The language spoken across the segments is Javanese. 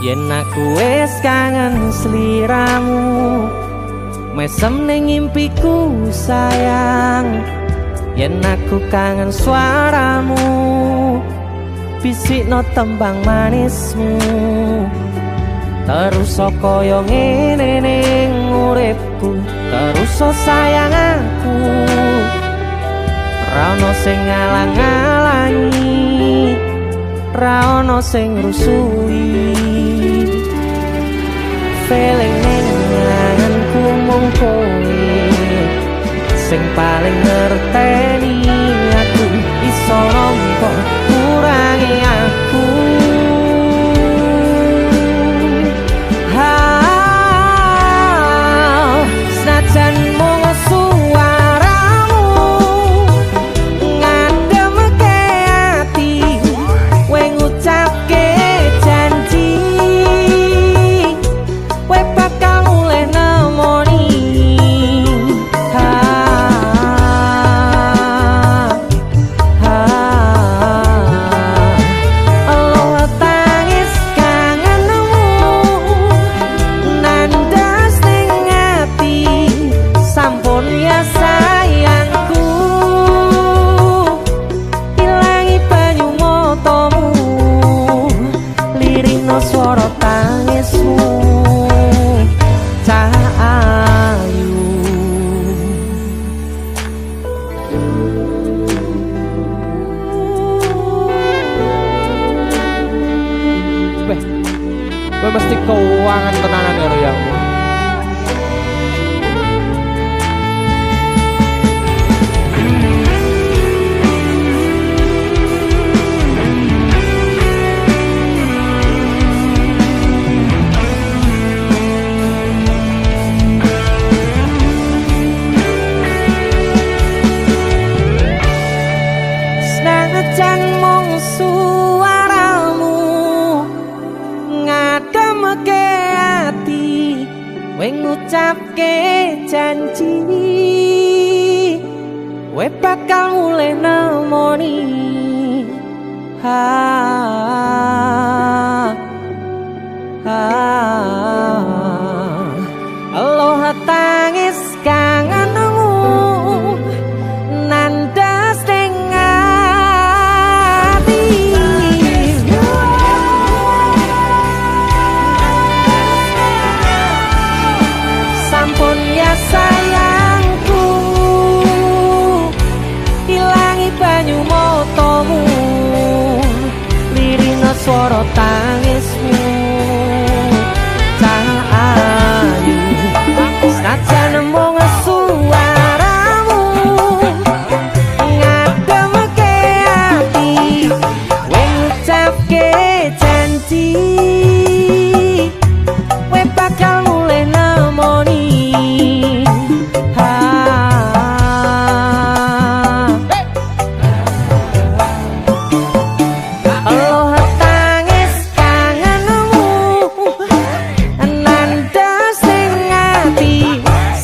Yen aku wis kangen sliramu, mesem ning impiku sayang. Yen aku kangen suaramu, bisikno tembang manismu. Terus kaya ngene ning uripku, terus sayang aku. Ra ono sing ngalang-alangi, ra ono sing rusui. Feeling ning ngangenku mung kowe sing paling ngerteni aku. Iso nampa kurangi aku. Senajan mung suaramu ngademke ati, kowe ngucapke janji kowe bakal mulih nemoni. Suara tangismu cahayu. Kowe mesti keuangan tenanan karo yamu. Senajan mung suaramu ngademke ati, kowe ngucapke janji kowe bakal mulih nemoni. Aloha tangis kangenmu nandas ning ati. Sampun ya sayangku, ilangi banyu motomu, lirina swara tangismu cahayu. Senajan mung suaramu ngademke ati, kowe ngucapke janji kowe bakal mulih nemoni. Aloha tangis kangenmu nandas ning ati,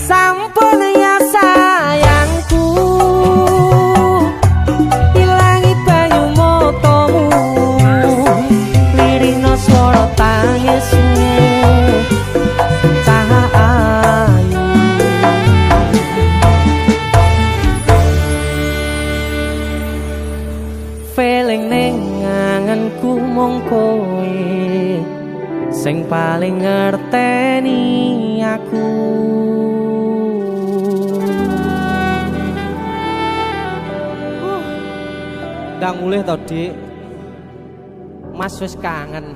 sampun ya sayangku, ilangi banyu motomu, lirina swara tangismu cahayu. Feeling ning ngangenku mung kowe sing paling ngerteni aku. Ndang mulih to, Dik. Mas wis kangen.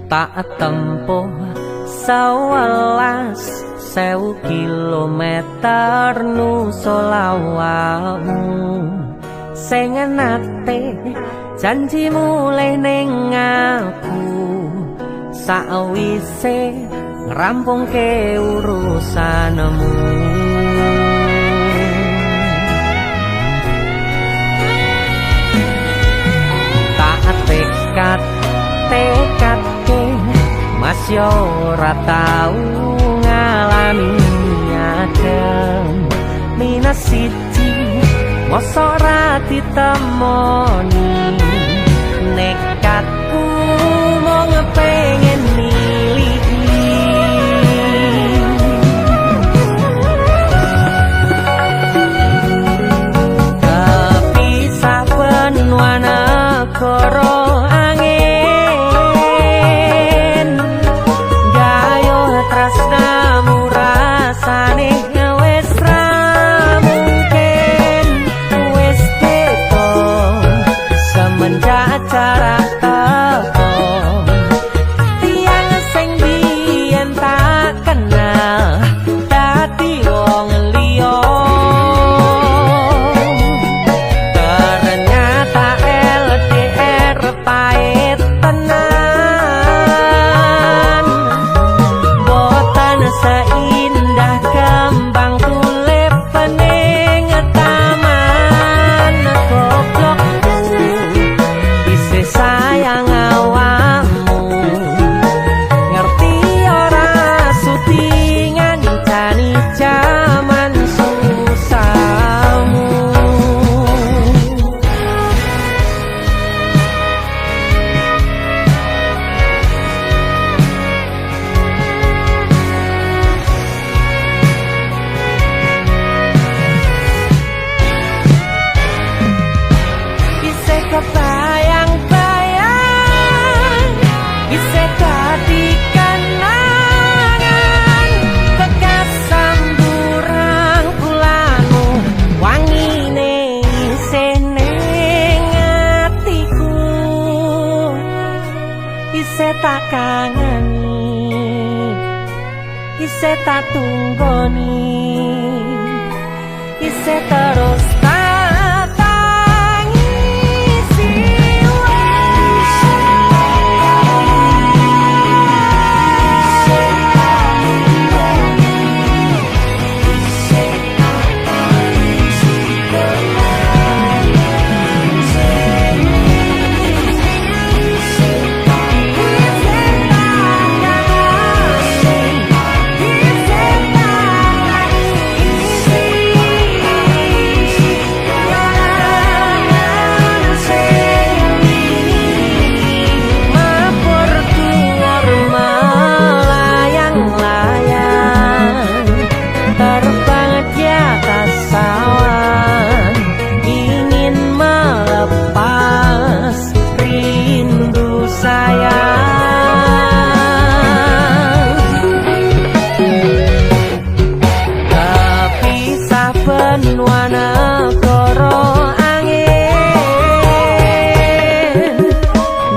Tak tempuh 11.000 kilometer nusolawahmu, sing nate janji mulih ning aku, sawise ngrampungke urusanmu. Tak yo ora tau ngalami adem minus siji mosok ra ditemoni nekatku mung pengen miliki kepisah benua negara angin gayo tresnamu rasane wis ra mungkin wis beda semenjak jarak teko tiang sing biyen tak kenal dadi wong liya ternyata LDR pahit tenan boten seindah kembang tulip pening taman goblok isih sayang awakmu ngerti ora sudi ngancani jaman susahmu isih kebayang-bayang isih dadi kenangan bekas samburan kulanu wangine isih ning atiku isih tak kangeni isih tak tunggoni isih terus tak tangisi terbang di atas awan ingin melepas rindu sayang kepisah benua negara angin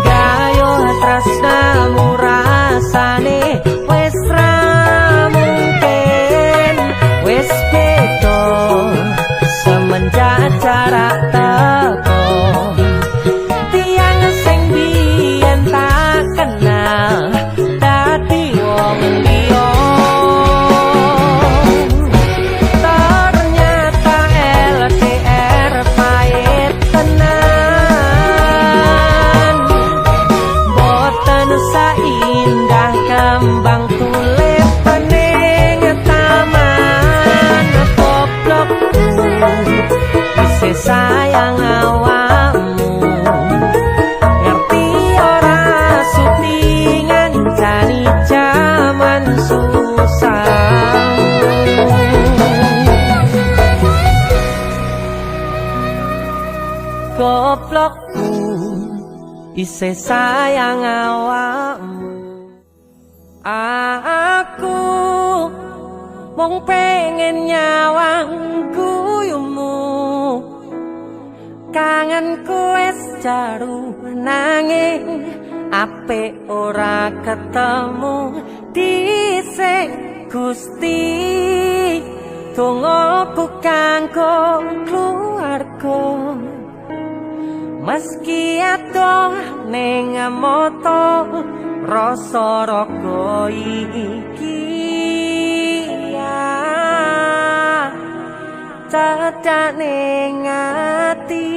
gayo tresnamu rasane wis ra mungkin wis beda semenjak jarak teko tiang sing biyen tak kenal dadi wong liya ternyata LDR pahit tenan boten saindah kembang tulip pening taman goblok isih sayang awakmu ngerti ora sudi ngancani jaman susahmu goblokku isih sayang awakmu aku mung pengen nyawang guyumu kangenku wis jaru nanging apik ora ketemu dhisik Gusti dongaku kanggo keluarga meski adoh ning mata rasa raga iki cedak ning ati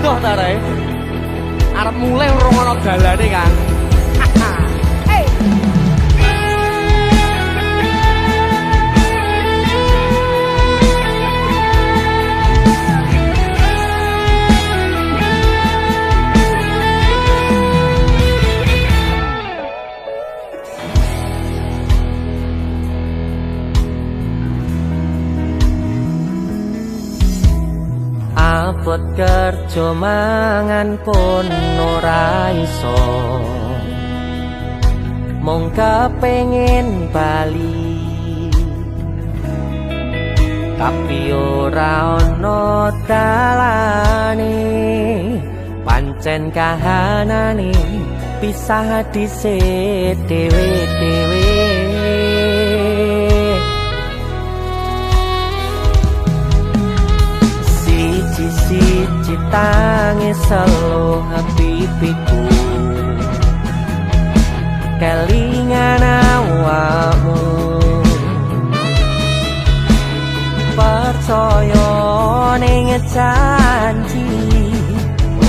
adoh ta rek. Arep mulai urung ana dalane kan. Hey. Abot kerja mangan pun ora iso, mung kepengin bali, tapi ora ono dalane, pancen kahanane pisah dhisik dhewe-dhewe. Siji tangis selo pipiku, kelingan awakmu, percaya ning janji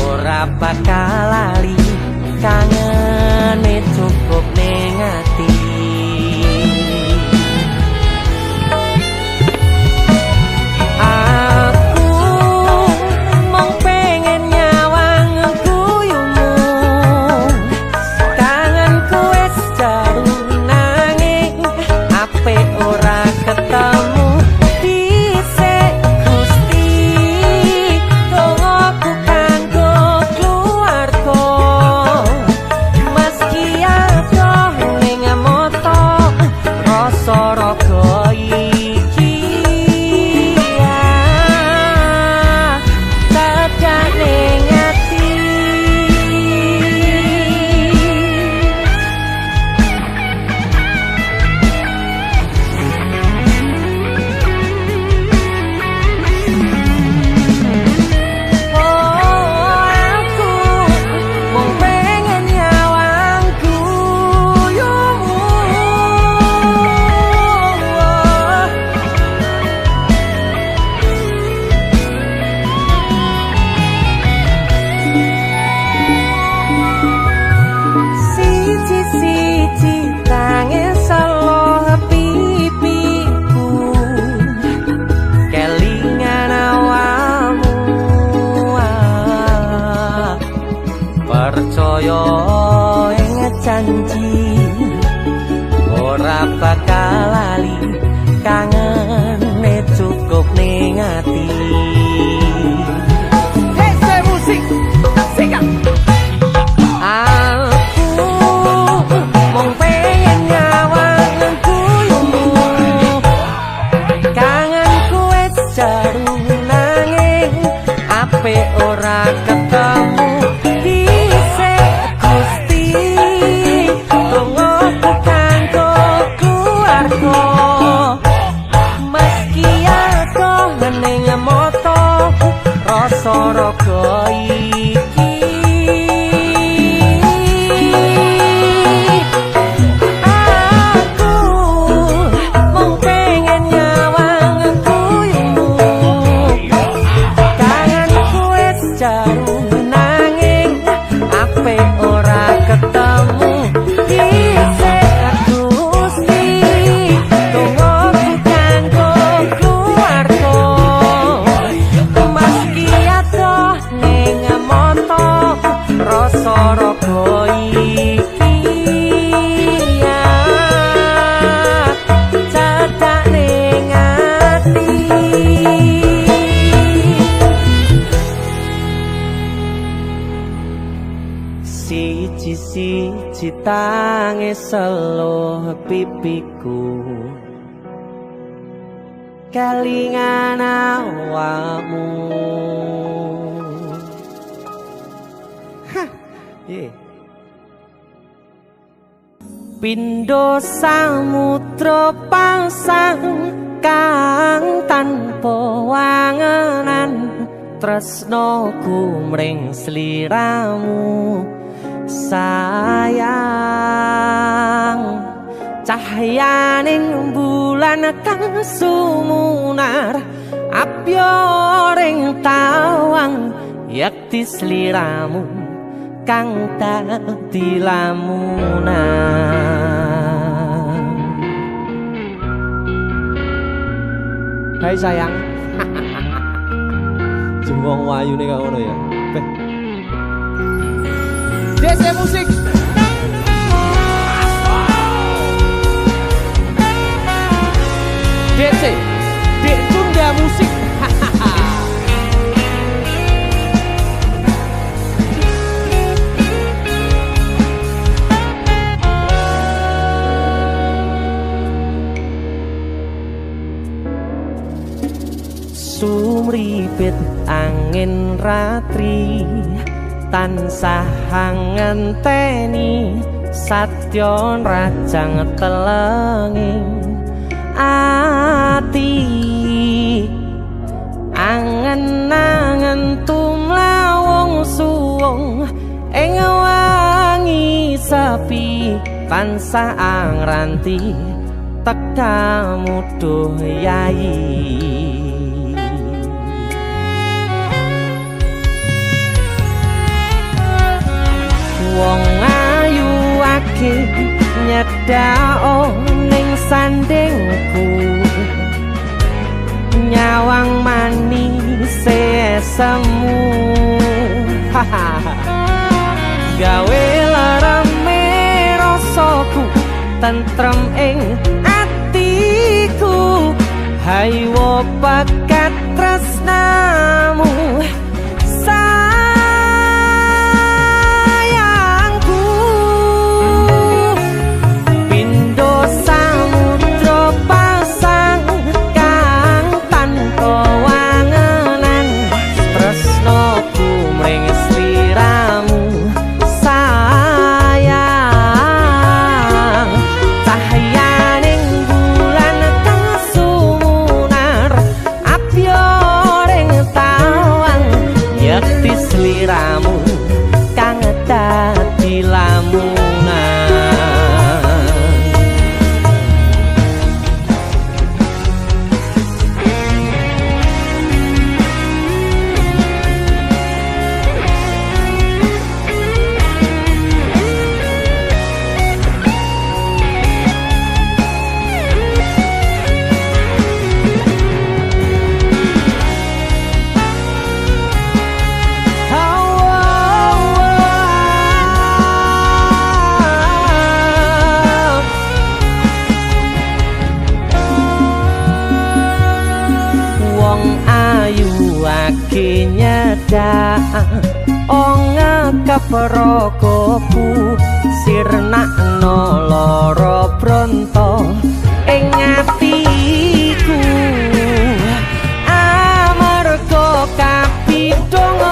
ora bakal lali, kangene cukup ning ati. Percaya ing janji ora bakal lali, kangene cukup ning ati. Hey, saya musik. Singkat. Aku mung pengen nyawang guyumu, kangenku wis jaru nanging apik ora ketemu. Raga iki aku mung pengen nyawang guyumu, kangenku wis jaru nanging apik ora ketemu. Dhisik Gusti dongaku kanggo keluarga, rasa raga iki ya cedak ning ati. Siji-siji tangis selo pipiku, kelingan awakmu. Yeah. Pindho samudra pasang kang tanpa wangenan, tresnaku mring sliramu sayang. Cahyaning bulan kang sumunar, abya ring tawang yakti sliramu kang dadi lamunan. Hai sayang. Jengwong wayu nih kak ngono ya. DC musik. DC, Dek Tunda Musik. Sumripit angin ratri tansah ngenteni satyon rajang telenging ati angen-angen tumlawong suwung ing wangi sepi tansah angranti tekamu duh yayi. Wong ayu ake nyedhak ning sandingku nyawang manis semu gawe larame rasaku tentrem ing atiku haywo pakat tresnamu Prokoku sirnakno lara bronto ing atiku amarga kapidhong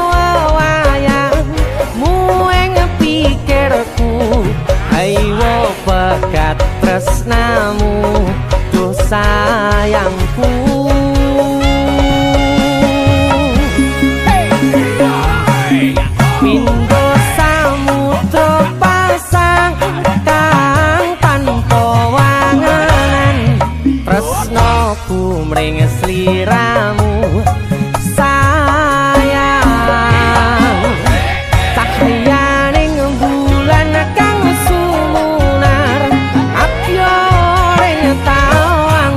wayangmu ing pikirku haywo pekat tresnamu duh sayangku. Mring sliramu sayang cahyaning bulan kang sumunar apyoring tawang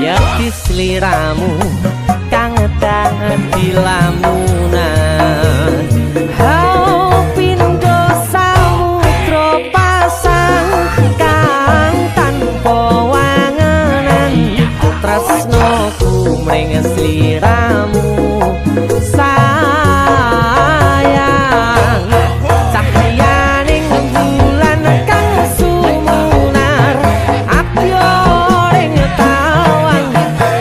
yakti sliramu kang dadi lamunan. Hau pindho samudra pasang kang tanpa tresnoku mring sliramu sayang cahyaning bulan kang sumunar apyoring tawang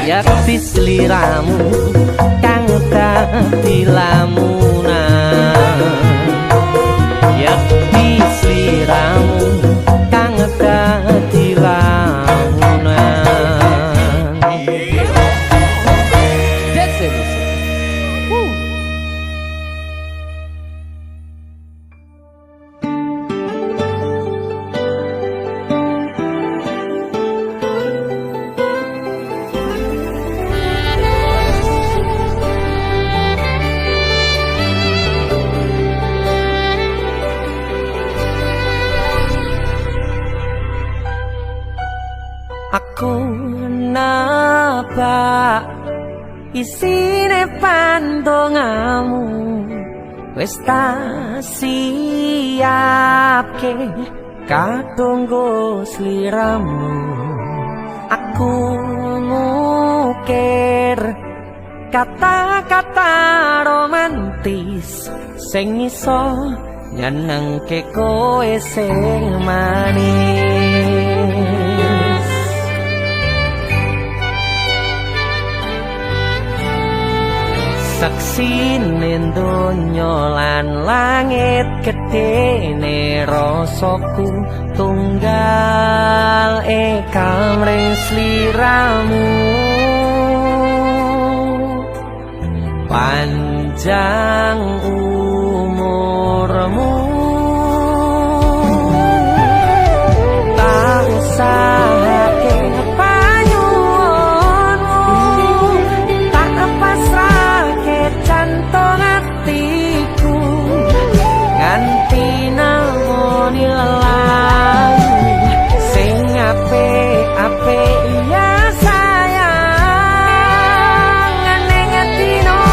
yakti sliramu kang dadi lamunan yakti sliramu kang dadi lamunan. Aku nebak isine pandongamu wis tak siapke kadunggo sliramu. Aku ngukir kata-kata romantis sing iso nyenengke kowe sing manis. Saksine donya lan langit gedene rasaku tunggal kamring sliramu. Panjang umurmu tak usahake panyuwunmu, tak pasrahke jantung atiku nganti namoni lelayu sing apik-apik ya sayang. Ning atino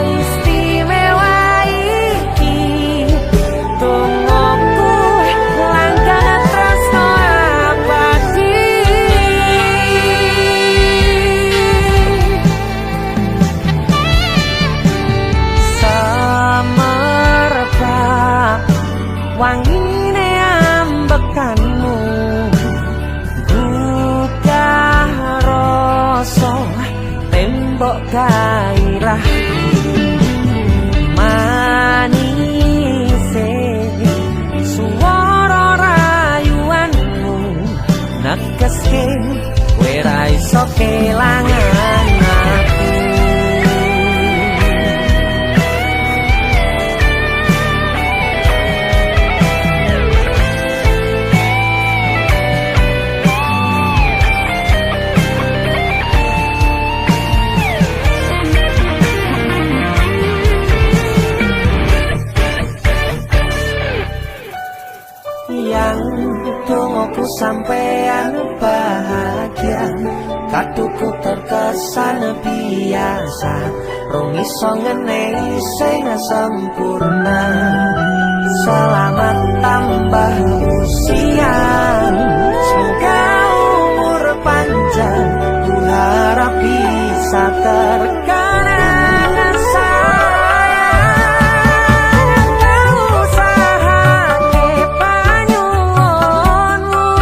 istimewa iki tungguku langkah tresno abadi. Semerbak wangine ambekanmu gugah rasa tembok gairah manise suara rayuanmu negeske kowe ra iso kelangan aku. Yang dongoku sampean bahagia, kaduku terkesan biasa, rong iso ngenehi sing sempurna. Selamat tambah usia, semoga umur panjang, ku harap bisa terkenang sayang. Tak usahake panyuwunmu,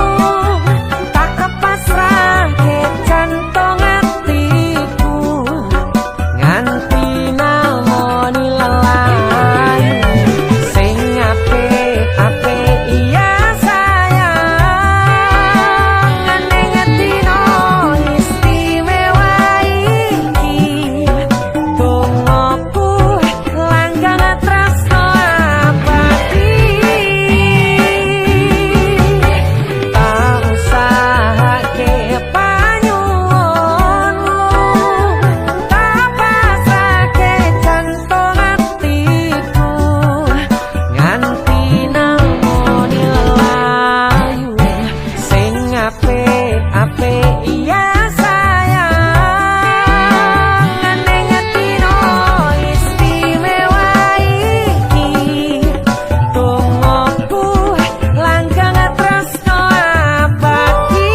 tak pasrahke jantung atiku nganti namoni lelayu sing apik-apik ya sayang. Ning atino istimewa iki tungguku langkah tresno abadi. Tak usahake panyuwunmu, tak pasrahke jantung atiku nganti namoni lelayu sing apik-apik ya sayang. Ning atino istimewa iki tungguku langkah tresno abadi.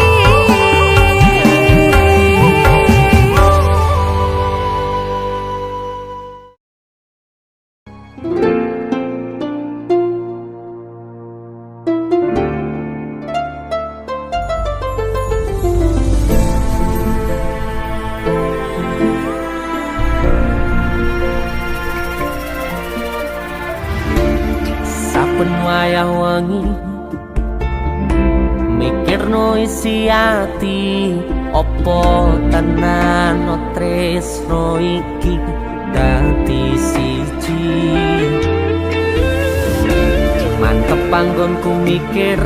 Saben wayah wengi mikirno isi ati, opo tenan tresno iki dadi siji. Mantep panggonku mikir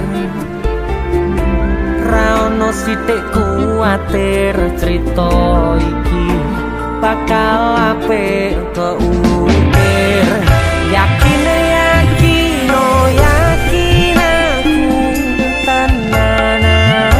ra ono sithik kuwatir, crita iki bakal apik keukir. Yakin aku tenanan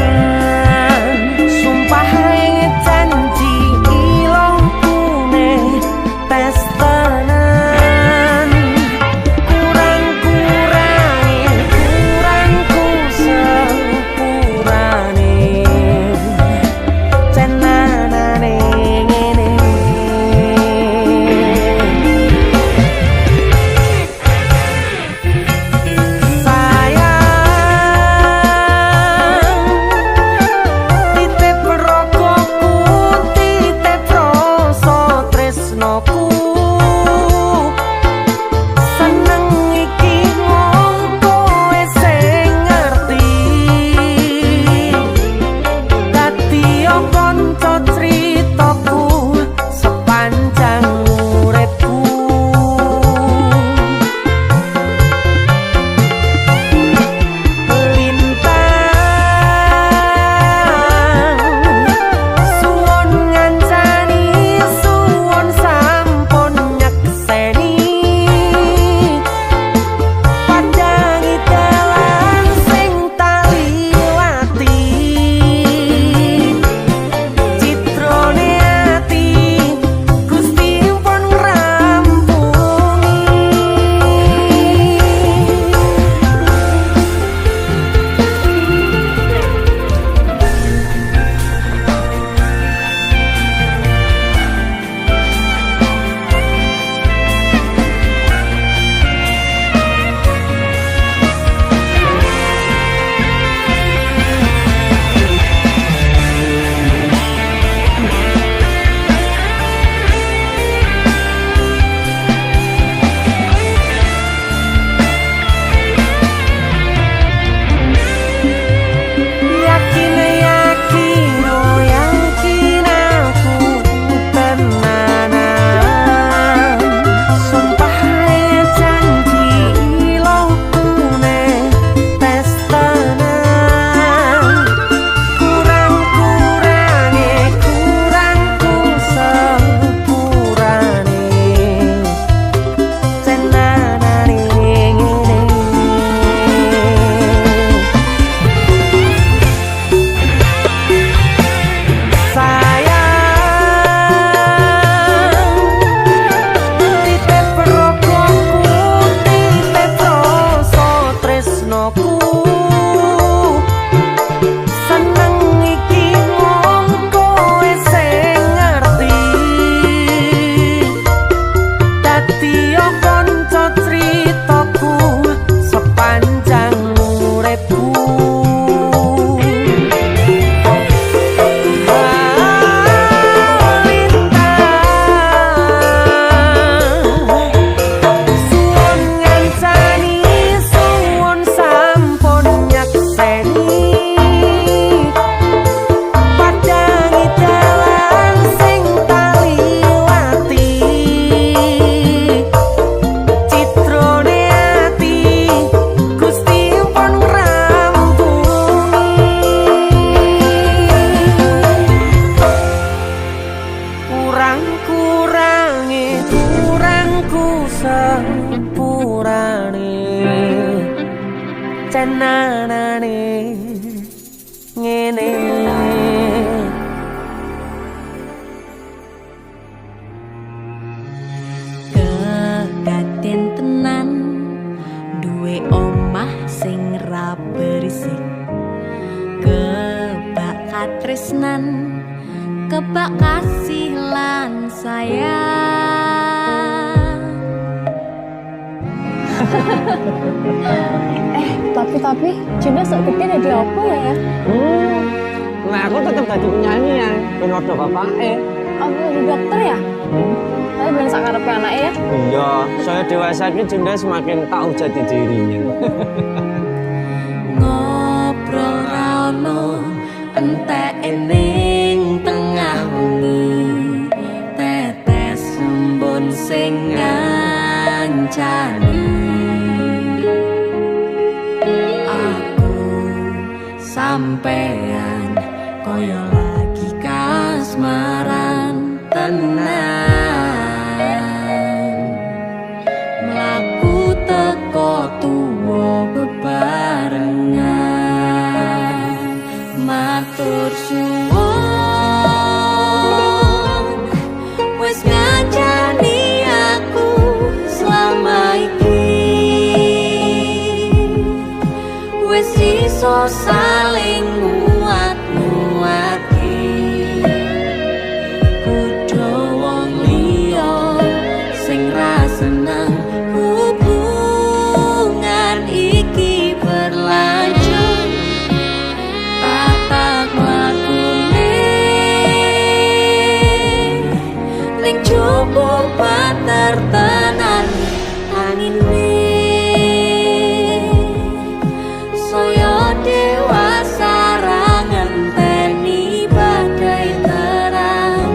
tenan kebak kasih lan sayang. Tapi Juna sok gede jadi apa ya? Nah aku tetap jadi penyanyi ya, ben ordo bapake. Apa jadi dokter ya? Tapi ben sak karepe anake ya. Iya, saya dewasa ini Junda semakin tahu jati dirinya. Ngobrol rano entek ning tengah wengi, tetes embun sing ngancani. Aku sampean koyo lagi kasmaran tenan, mlaku teko tuwa bebarengan, matur suwun wis ngancani aku selama iki, wis iso saling nguat-nguati. Kudu wong liya sing ra seneng hubungan iki berlanjut. Tatak lakune ning jupuk patertenan angin saya dewasa ra ngenteni badai terang,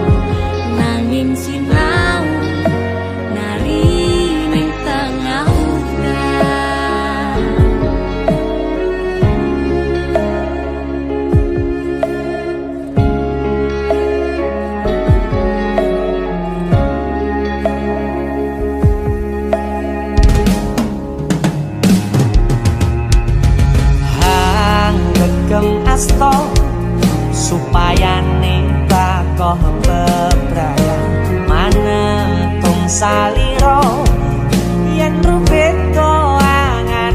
nanging sinau nari ning tengah udan. Gegem asto supaya nitakoh bebrayan manetung saliro yen rubet angan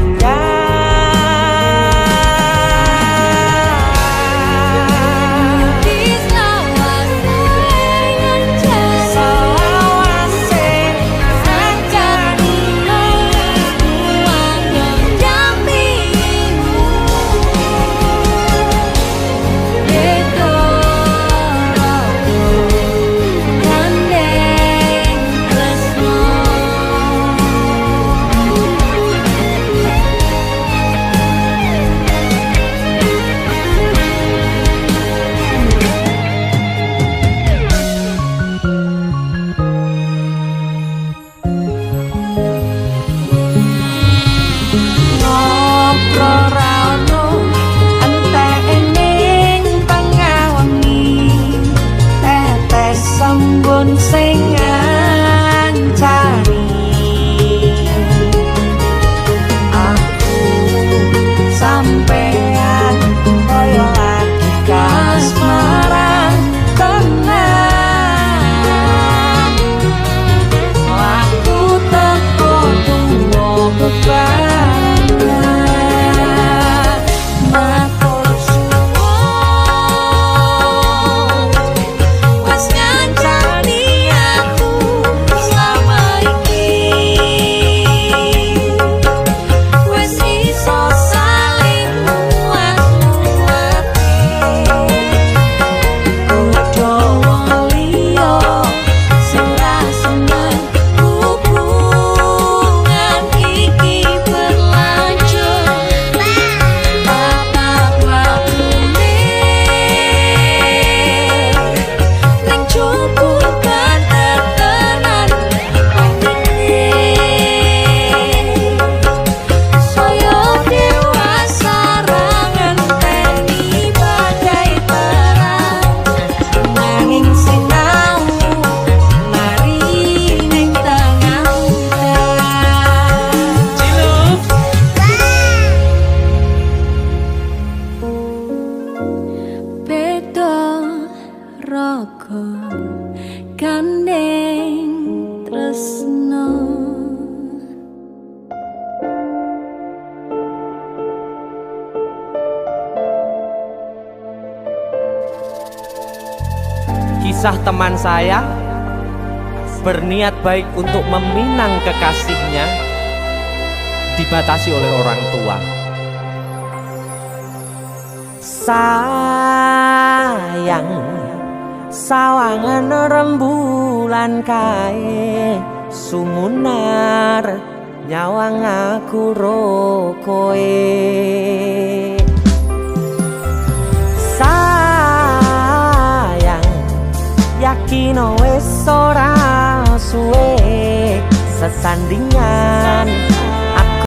Kisah teman saya berniat baik untuk meminang kekasihnya dibatasi oleh orang tua. Sayang, sawangan rembulan kae sumunar nyawang aku rokoe. Sayang, yakin wis ora suwe sesandingan